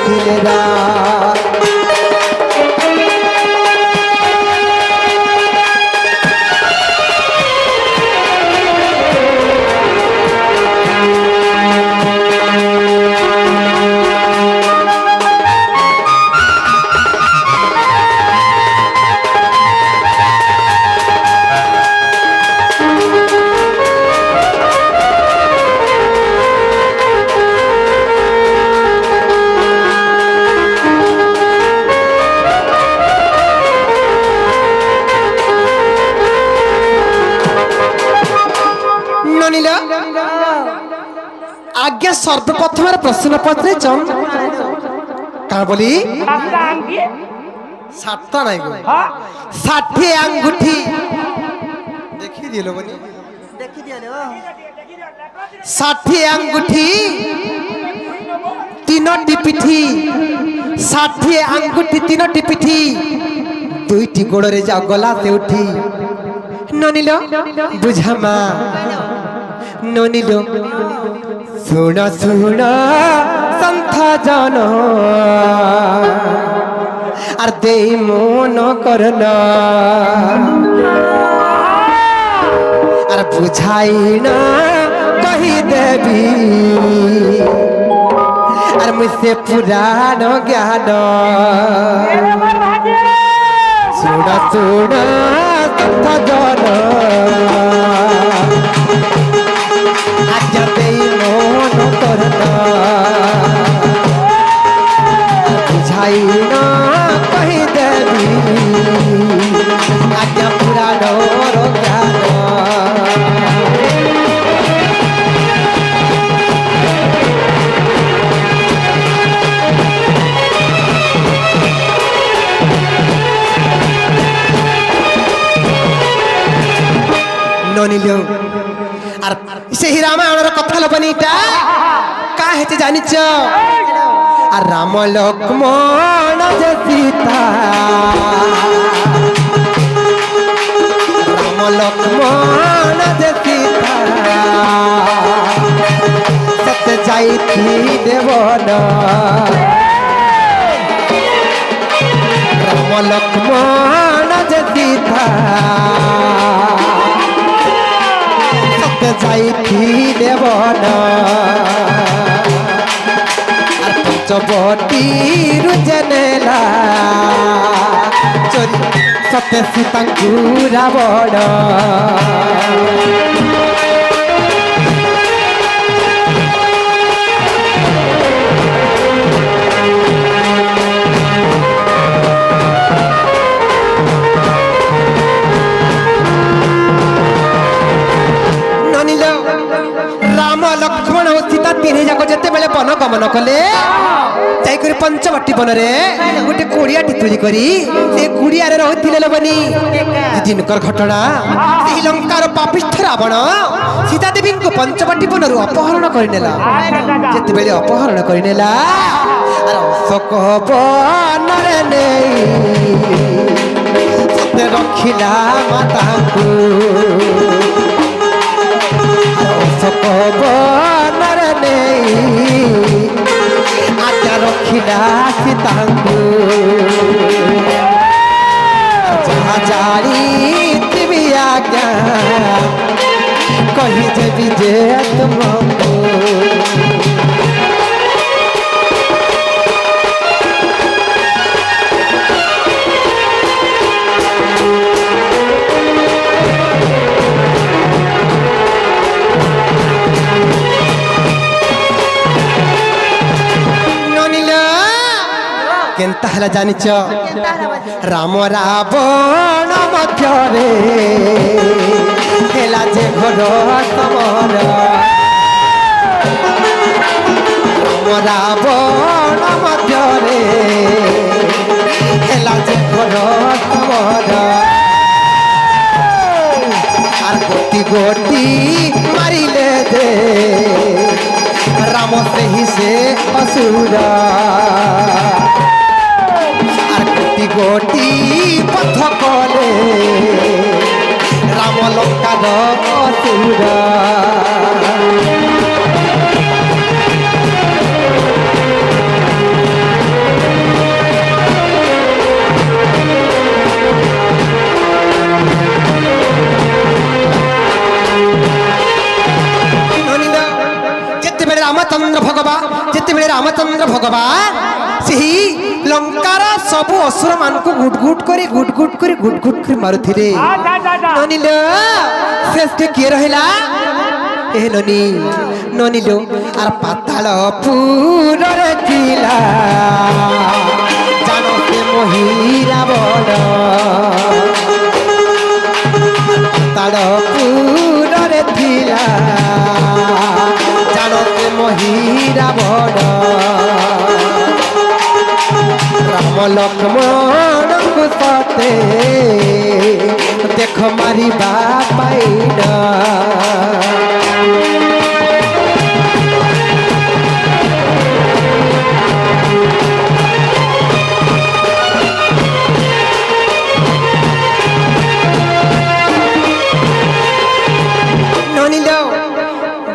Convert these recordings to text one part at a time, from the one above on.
ଦେଖିଥିଲେ ରା आज्ञा सर्वप्रथम प्रश्न पत्र कहा बोली सातटा नहीं गो 60 अंगूठी देखी दिलो बनी देखी दिलो 60 अंगूठी तीनोटी पिठी 60 अंगूठी तीनोटी पिठी दुईटी गोड़ रे जा गला से उठी ननिलो बुझामा ननिलो सुन सुन संथ जन आर दे मन करना आर बुझाई ना कही देवी आर मुझसे पुराण ज्ञान सुन सुन संथ जन आज्ञा दे मन करना बुझाई ना कही देवी आज्ञा पुराण ज्ञान ननिलो आर से ही रामायण कथा लबनीटा का हेते जानिच आर राम लक्ष्मण जे सीता राम लक्ष्मण जे सीता सत्य जाइथी देवन राम लक्ष्मण जे सीता जाइथी देवन आर पंचवटी रुजनेला चोरी सत्य सीतांकु रावण लक्ष्मण और सीता तीन जाक जिते बेले वन गमन कले जाइकरी पंचवटी वन रे गोटे कुड़िया टितुली करी से कुड़िया रे रहिथिले लबनी दिनकर घटना से लंकार पापिष्ठ रावण सीता देवी को पंचवटी वन रु अपहरण करिनेला जिते बेले अपहरण करिनेला अरे अशोक वन रे नहीं सते रखिला माता को वन नहीं आज्ञा रखिला सीतांकु जहाँ जारी तिबी आज्ञा कही देवी जे तुमको केनता हला जानिच राम रावण मध्यरे हेला जे घोर समर राम रावण मध्यरे हेला जे घोर समर आर गोटी गोटी मारिले दे राम से ही से असुर गोटी पथ कले राम लंकार असुर रामचंद्र भगवान सही लंकार सबु असुर मान को गुट गुट करी मारुथिले ननिल श्रेष्ठ किए रहिला ए ननी ननिलो आर पाताल पुर रे थिला जानो से मोहिरा बड़ पाताल पुर रे थिला जानो से मोहिरा बड़ राम लक्ष्मण को साथे देख मारी बापाइना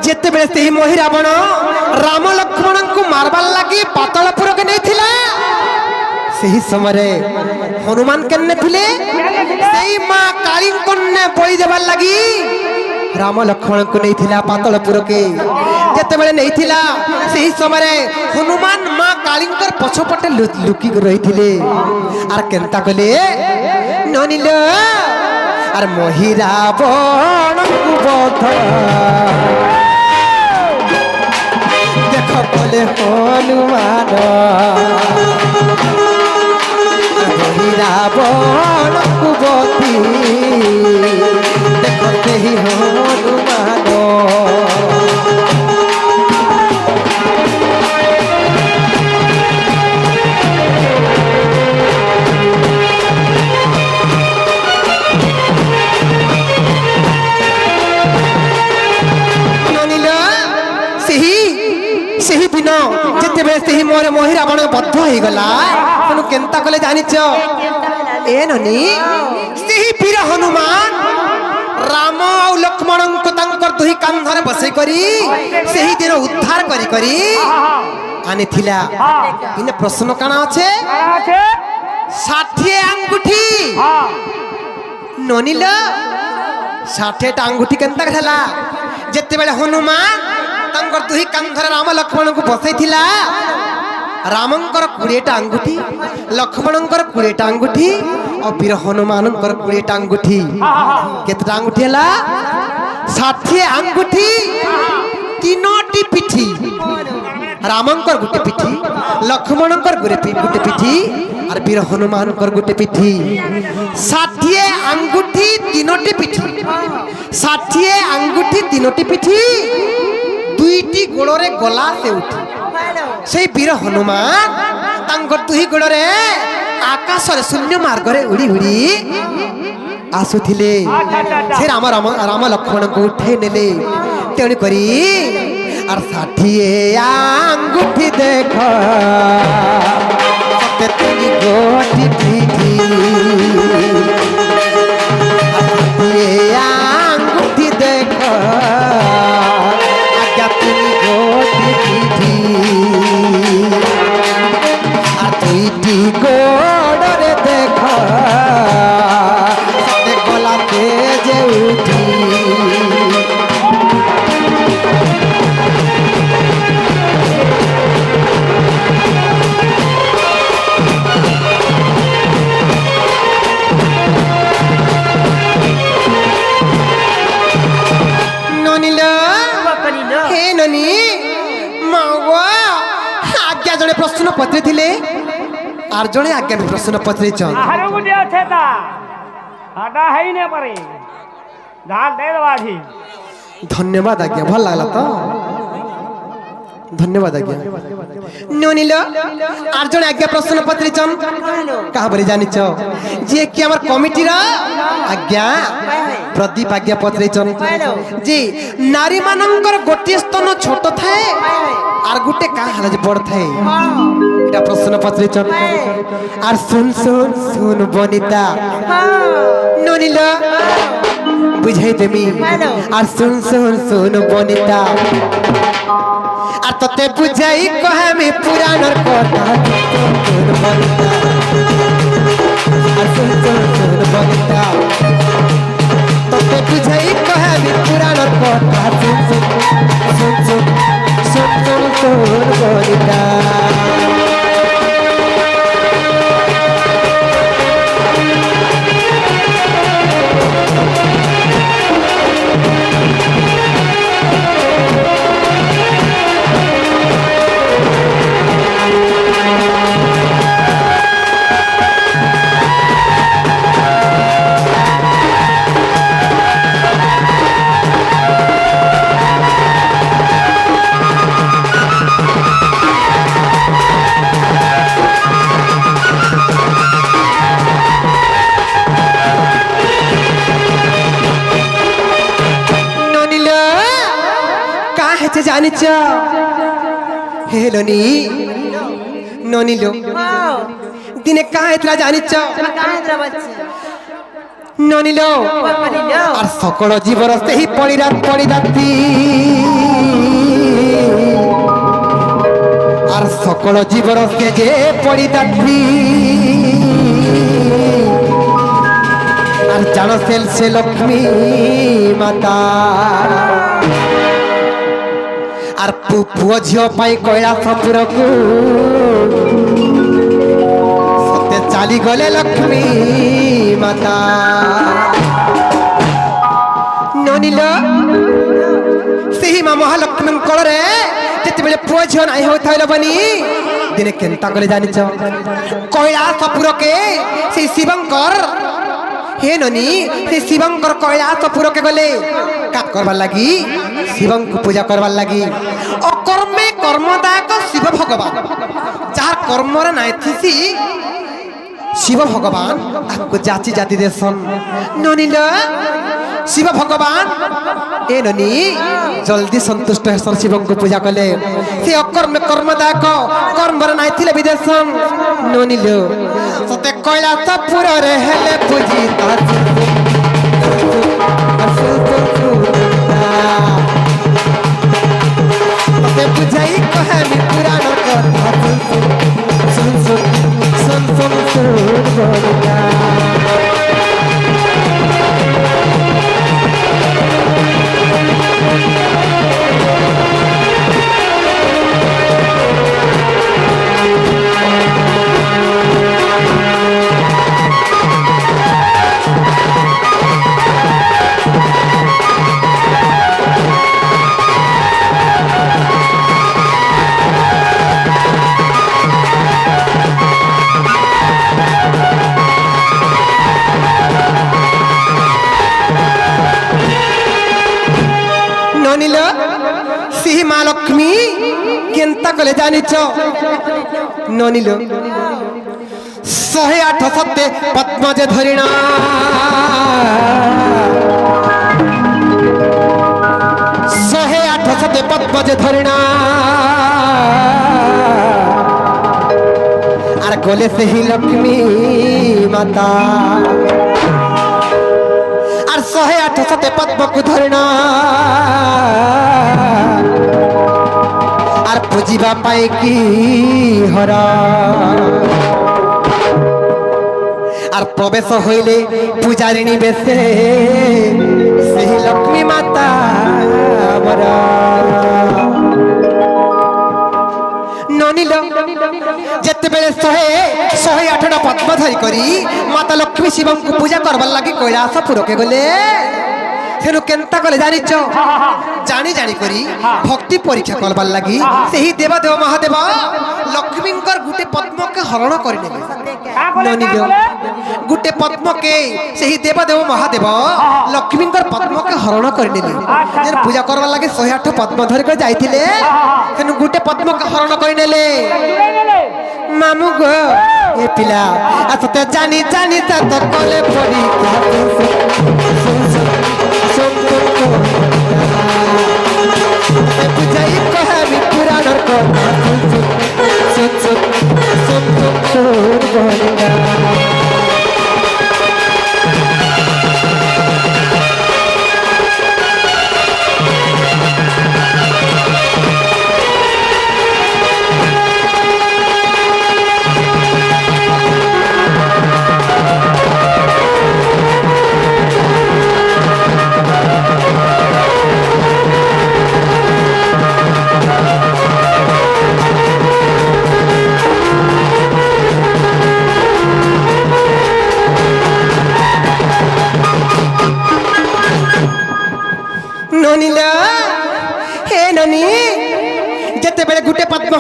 जिते बेले से मोहि रावण राम लक्ष्मण को मारबार लगी पातालपुर के नहीं थिला सही समय हनुमान केने थिले सही मां काली कन्ने बलि देबार लगी राम लक्ष्मण को नहीं थिला पातालपुर के जिते बेले नहीं थिला सही समय हनुमान मां कालींकर पछपटे लुकी रही थिले आर केनता कले ननिल आर मोहि रावण को बध देख बोले हनुमान मोहि रावण को बधी देखते ही हनुमान जिते बेले से मोर मोहि रावण बद्ध हो गला तनु केनता कले जानिच ए ननी सेही वीर हनुमान राम और लक्ष्मण को तंकर दुही कांधरे बसई करी सेही दिन उद्धार करी करी आनी थिला इने प्रश्न काना আছে 60 अंगूठी ननिल 60 अंगूठी केनता खला जेते बेले हनुमान तंकर दुही कांधरे राम लक्ष्मण को बसई थिला रामंकर 20 अंगूठी लक्ष्मणंकर 20 अंगूठी और वीर हनुमानंकर 20 अंगूठी केतटा अंगूठी हला 60 अंगूठी तीनोटी पिठी रामंकर गुटे पिठी लक्ष्मणंकर गुटे पिठी और वीर हनुमानंकर गुटे पिठी 60 अंगूठी तीनोटी पिठी 60 अंगूठी तीनोटी पिठी दुईटी गोड़े गला से उठी से वीर हनुमान तांकर दुही गोड़े आकाश रे शून्य मार्ग रे उड़ी उड़ी आसुथिले से राम राम राम लक्ष्मण को उठे नेले तेणी करी आर 60 अंगूठी देख सते गोटी पिठी 60 अंगूठी देख गोड़े देख गला तेज उठी ननिल हे ननी मावा आज्ञा जड़े प्रश्न पत्र थिले आर जड़े आज्ञा प्रश्न पत्र चल आरो गुडी আছে তা आटा है ने परे धान दे दवाजी धन्यवाद आज्ञा भल लागला तो धन्यवाद आज्ञा ननिल आर जड़े आज्ञा प्रश्न पत्र चल कहा बरे जानि छ जे कि हमर कमिटी रा आज्ञा प्रदीप आज्ञा पत्र चल जी नारी मानंकर गोटी स्तन छोट थाए आर गुटे का हला जे बड़ थाए एटा प्रश्न पत्र चल आर सुन सुन सुन बनिता ननिल बुझाई देमी आर सुन सुन सुन बनिता आर तते बुझाई कहे मी पुराणर कथा सुन बनिता आर सुन सुन सुन बनिता तते बुझाई कहे मी पुराणर कथा सुन सुन सुन सुन सुन बनिता जानिच हेलोनी ननिलो दिने कहाँ इतला जानिच ननिलो और सकल जीवर से ही पड़ी राती और सकल जीवर से जे पड़ी राती और जान से लक्ष्मी माता আর পুଅ ଝିଅ ପାଇଁ କୈଳାସପୁରକୁ ସତେ ଚାଲିଗଲେ ଲକ୍ଷ୍ମୀ ମାତା ନନିଲ ସେହି ମା ମହାଲକ୍ଷ୍ମୀଙ୍କ କୋଳରେ ଯେତେବେଳେ ପୁଅ ଝିଅ ନାହିଁ ହେଉଥାଏ ବନି ଦିନେ କେନ୍ତା କଲେ ଜାଣିଛ କୈଳାସପୁରକେ ସେହି ଶିବଙ୍କର हे ननी से शिवंकर कैलासपुर के गले का करवार लगी शिवं को पूजा करवार लगी अकर्मे कर्मदायक शिव भगवान जार कर्म नाई थी शिव भगवान आपको जाति जाति देसन ननील शिव भगवान ए ननी जल्दी संतुष्ट है शिव को पूजा कले से अकर्मे कर्मदायक कर्म नाई थिले विदेशन ननील सते कैलासपुर रे हेले पूजिता सते बुझाई कहे मी पुराण कथा सुन बनिता सिंह माँ लक्ष्मी केन्ता कले जानिच ननिल 108 सत्य पद्मज धरिणा 108 सत्य पद्मज धरिणा आर गले से ही लक्ष्मी माता आर 108 सत्य पद्म को धरिणा आर पूजिबा पाए की हरा आर प्रवेश होइले पूजारिणी बेसे सही लक्ष्मी माता बरा ननिल जेते बेले 108 पद्म धरी करी माता लक्ष्मी शिव को पूजा करबार लगी कैलासपुर के गले तेणु केन्ता कले जानिच जानी जानी करी भक्ति परीक्षा करबार लगी सेही देवदेव महादेव लक्ष्मींकर गुटे पद्म के हरण करने गुटे पद्म के सेही देवदेव महादेव लक्ष्मींकर पद्म के हरण करने पूजा करबार लगी 108 पद्म धर कर जाइथिले तेणु गुटे पद्म के हरण करने मामू गो ए पिला असते जानी जानी त कले परी बुझाई कहे मी पुराण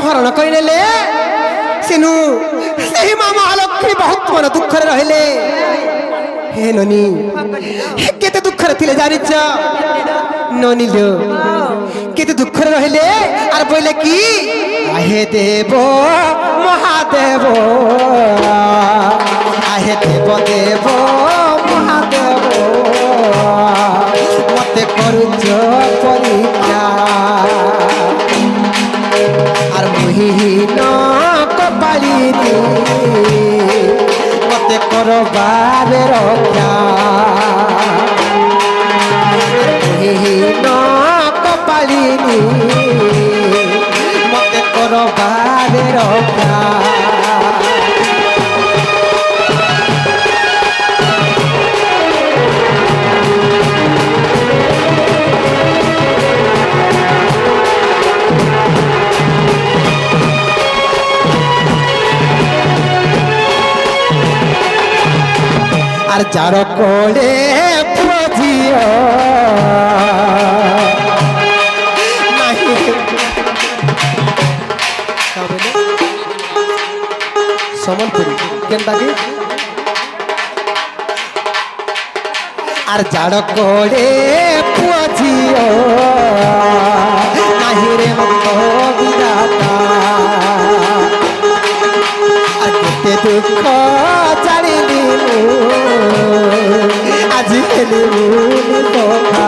हरण करनेले सेनु सेही माँ महालक्ष्मी बहुत मन दुख रे रहले हे ननी केते दुख रे थिले जानिछ ननी लो केते दुख रे रहले आर बोले की आहे देव महादेव आहे देव देव महादेव मते करूच परीक्षा आर मुहीन कपाली मते करबार रक्षा मुहीन कपाली मते करबार रक्षा আর যার কোলে পুজিও নাহি সম্বলপুরি কেনটা কি আর যার কোলে পুজিও নাহি রে মত বিদাতা আর কেতে দুঃখ জানিলি আজি হেলি কথা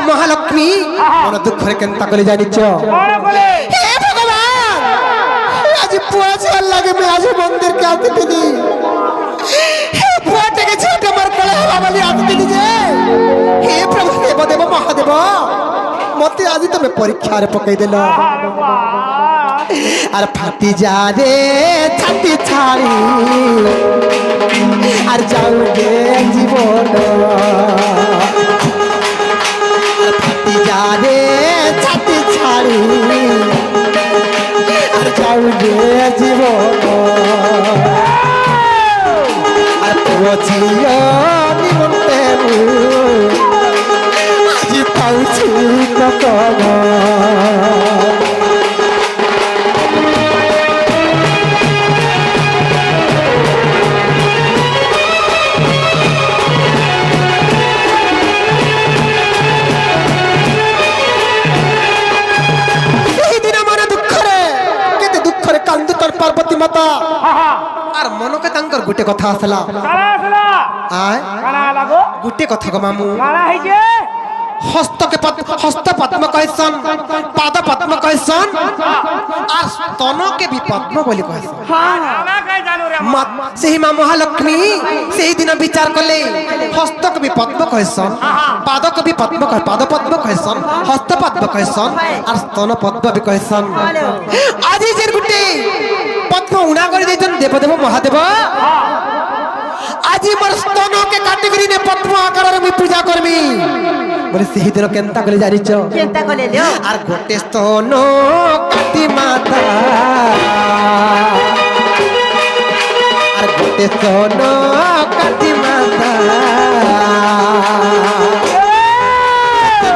महालक्ष्मी मन दुख केन्ता कले जानिछ हे भगवान आज पुआ छल लागे मैं आज मंदिर के आती थी हे पुआ के छोटे मर कले हवा वाली आती थी जे हे प्रभु देव देव महादेव मते आज तमे परीक्षा रे पकई देलो आर फाटी जा रे छाती छाड़ी आर जाऊ गे जीवन जाने छाती छाड़ी আর যাউগে জীবন আর পুছিও নিমন্তে আজি পাউছি কতন पार्वती माता आर मन के तांकर गुटे कथा आसला आय गुटे कथा को मामू हस्त पद्म कहसन पाद पद्म कहसन आर स्तन के भी पद्म बोली कहसन सेही मां महालक्ष्मी सेही दिन विचार कले हस्त के भी पद्म कहसन पाद के भी पद्म कह पाद पद्म कहसन हस्त पद्म कहसन आर स्तन पद्म भी कहसन आदि जे गुटे पद्म उणा कर देछन देवदेव महादेव আজি मोर स्तन के कैटेगरी ने पद्म आकार रे मी पूजा करमी बोले सही दिन केनता कले जानिछ केनता कले लियो आर गोटे स्तन काटी माता आर गोटे स्तन काटी माता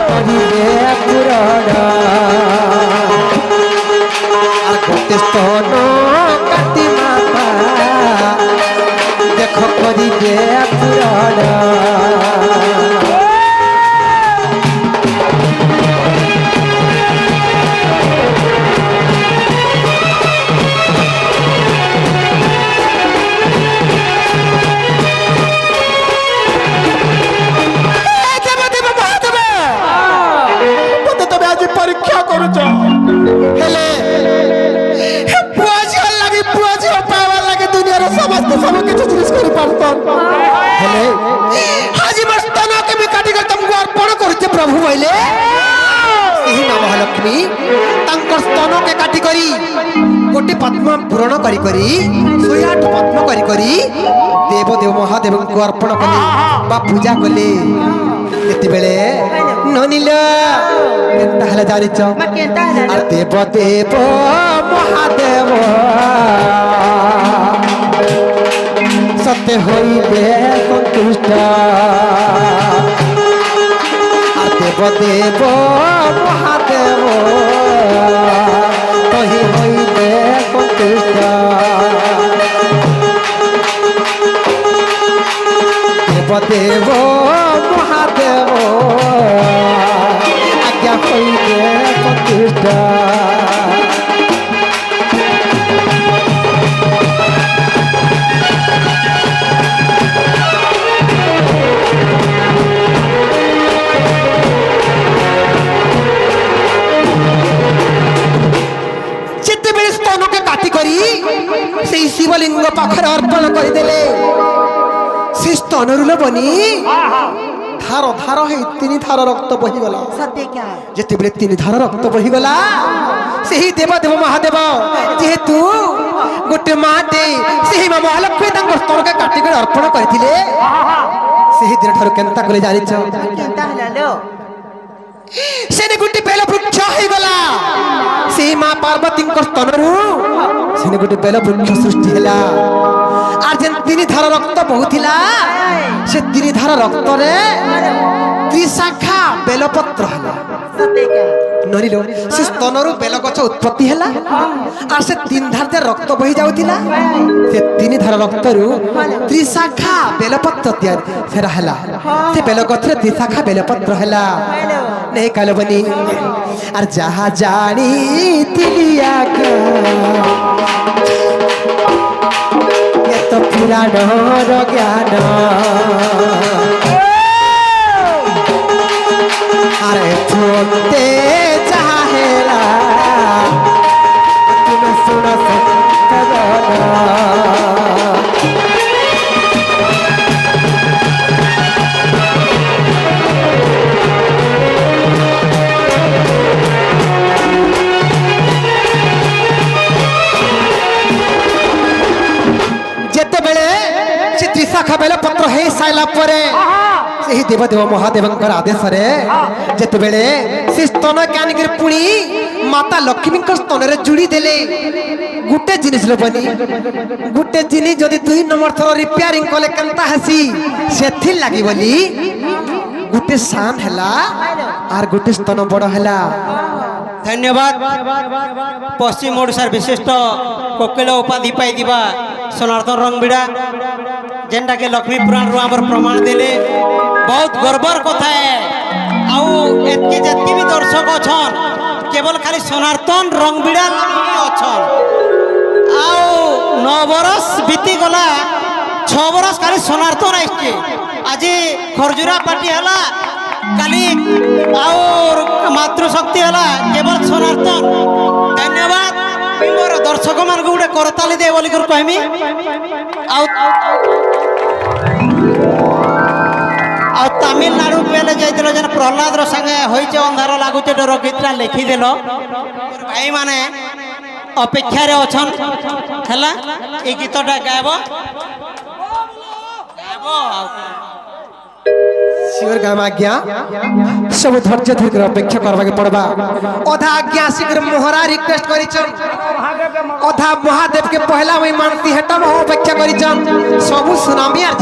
करिले पुराण आर गोटे स्तन काटी माता देख करिले पुराण परीक्षा करूच हेले पुआ झियो लागि पुआ झियो पावा लागि दुनियार समस्त सब किछु जिनिस करि पारतन हेले हाजी मस्तन के भी काटी कर तुमको अर्पण करूचे प्रभु बोले एही नाम महालक्ष्मी तंकर स्तन के काटी करी गोटे पद्म पूरण करी 108 पद्म करी देव देव महादेव को अर्पण कले बा पूजा कले एतिबेले ननिल केनता हला जानिच आ देव देव महादेव सत्य होइले संतुष्ट आ देव देव महादेव तही होइले संतुष्ट देव देव महादेव आज्ञा होइले संतुष्ट से शिवलिंग पाखर अर्पण करदेले से स्तनरुल बनी धार धार है 3 धार रक्त बहीगला सत्य क्या जेते बेले 3 धार रक्त बहीगला से ही देव देव महादेव जेहेतु गोटे माटे से ही मां महालक्ष्मी तंग स्तन के काटी के अर्पण करथिले से ही दिन ठार केनता कले जानि छ केनता हलालो सेने गोटे बेल वृक्ष हो गला से मां पार्वती स्तनरू सेने गोटे बेल वृक्ष सृष्टि हला आर जेन 3 धार रक्त बहुथिला से 3 धार रक्त रे त्रिशाखा बेलपत्र हला सत्य क्या नरिलो से स्तनरू बेल गछ उत्पत्ति हला आर से 3 धार दे रक्त बही जाउथिला से 3 धार रक्तरू त्रिशाखा बेलपत्र तैयार फेरा हला से बेल गछ रे त्रिशाखा बेलपत्र हला नहीं कालो बनी और जहाँ जानी तिलिया का ये तो पुराण ज्ञान अरे फूलते चाहेला तुम्हें सुना सकता त्रिशाखा बेल पत्र हे साइला परे सेही देव देव महादेवंकर आदेश रे जेते बेले से स्तन ज्ञान के पुणी माता लक्ष्मी के स्तन रे जुड़ी देले गुटे जिनिस लबनी गुटे जिनिस जदी 2 नंबर थरो रिपेयरिंग कोले कंता हसी सेथि लागि बोली गुटे शान हला आर गुटे स्तन बड़ हला धन्यवाद पश्चिम ओडिशार विशिष्ट कोकिल उपाधि पाई दिबा सनातन रंगबिड़ा जेनटा के लक्ष्मी पुराण रो हमर प्रमाण देले बहुत गर्वर कथा है आउ एतके जत्ती भी दर्शक अछन केवल खाली सनातन रंगबिड़ा अछन आउ 9 बरस बीती गला 6 बरस खाली सनातन आइछे आज खरजुरा पार्टी हला काली और मातृशक्ति हला केवल सनातन धन्यवाद मोर दर्शक मान गोटे करताली दे बोली कर कहमी आ तमिलनाडु बेले जाइतिलो जन प्रहलाद रो संगे होइचे अंधार लागुचे डर गीतरा लिखि देलो भाई माने अपेक्षा रे अछन हला ए गीतटा गायबो शिवर गाम आज्ञा सब धैर्य धर कर अपेक्षा करबा के पड़बा अधा आज्ञा शीघ्र मोहरा रिक्वेस्ट करिछन अधा महादेव के पहला में मानती हेटा मो अपेक्षा करिछन सब सुनामी आर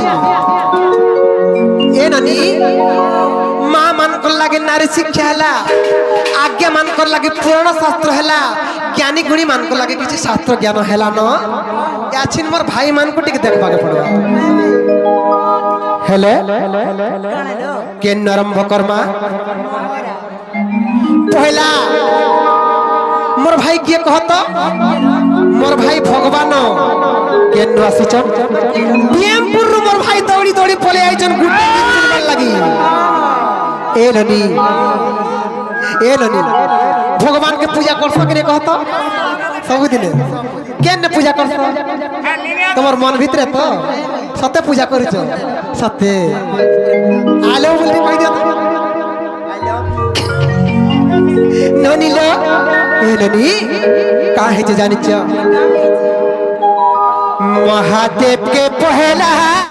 ए ननी मां मान कर लागे नारी शिक्षा हला आज्ञा मान कर लागे पुराण शास्त्र हला ज्ञानी गुणी मान कर लागे किछि शास्त्र ज्ञान हला न याछिन मोर भाई मान को टिक देखबा के पड़बा हेले के नरम कर्मा पहला मोर भाई किए कहत मोर भाई भगवान के आसीचन बीएमपुर मोर भाई दौड़ी दौड़ी पले आइचन गुड्डे चिनबार लगी ए ननी भगवान के पूजा करसो के कहत सब दिन केन पूजा करसो तमर मन भितरे तो सत्य पूजा करिछ सत्य आलो बोली कहि दिया ननी लो हेलनी का है जे जानिच महादेव के पहला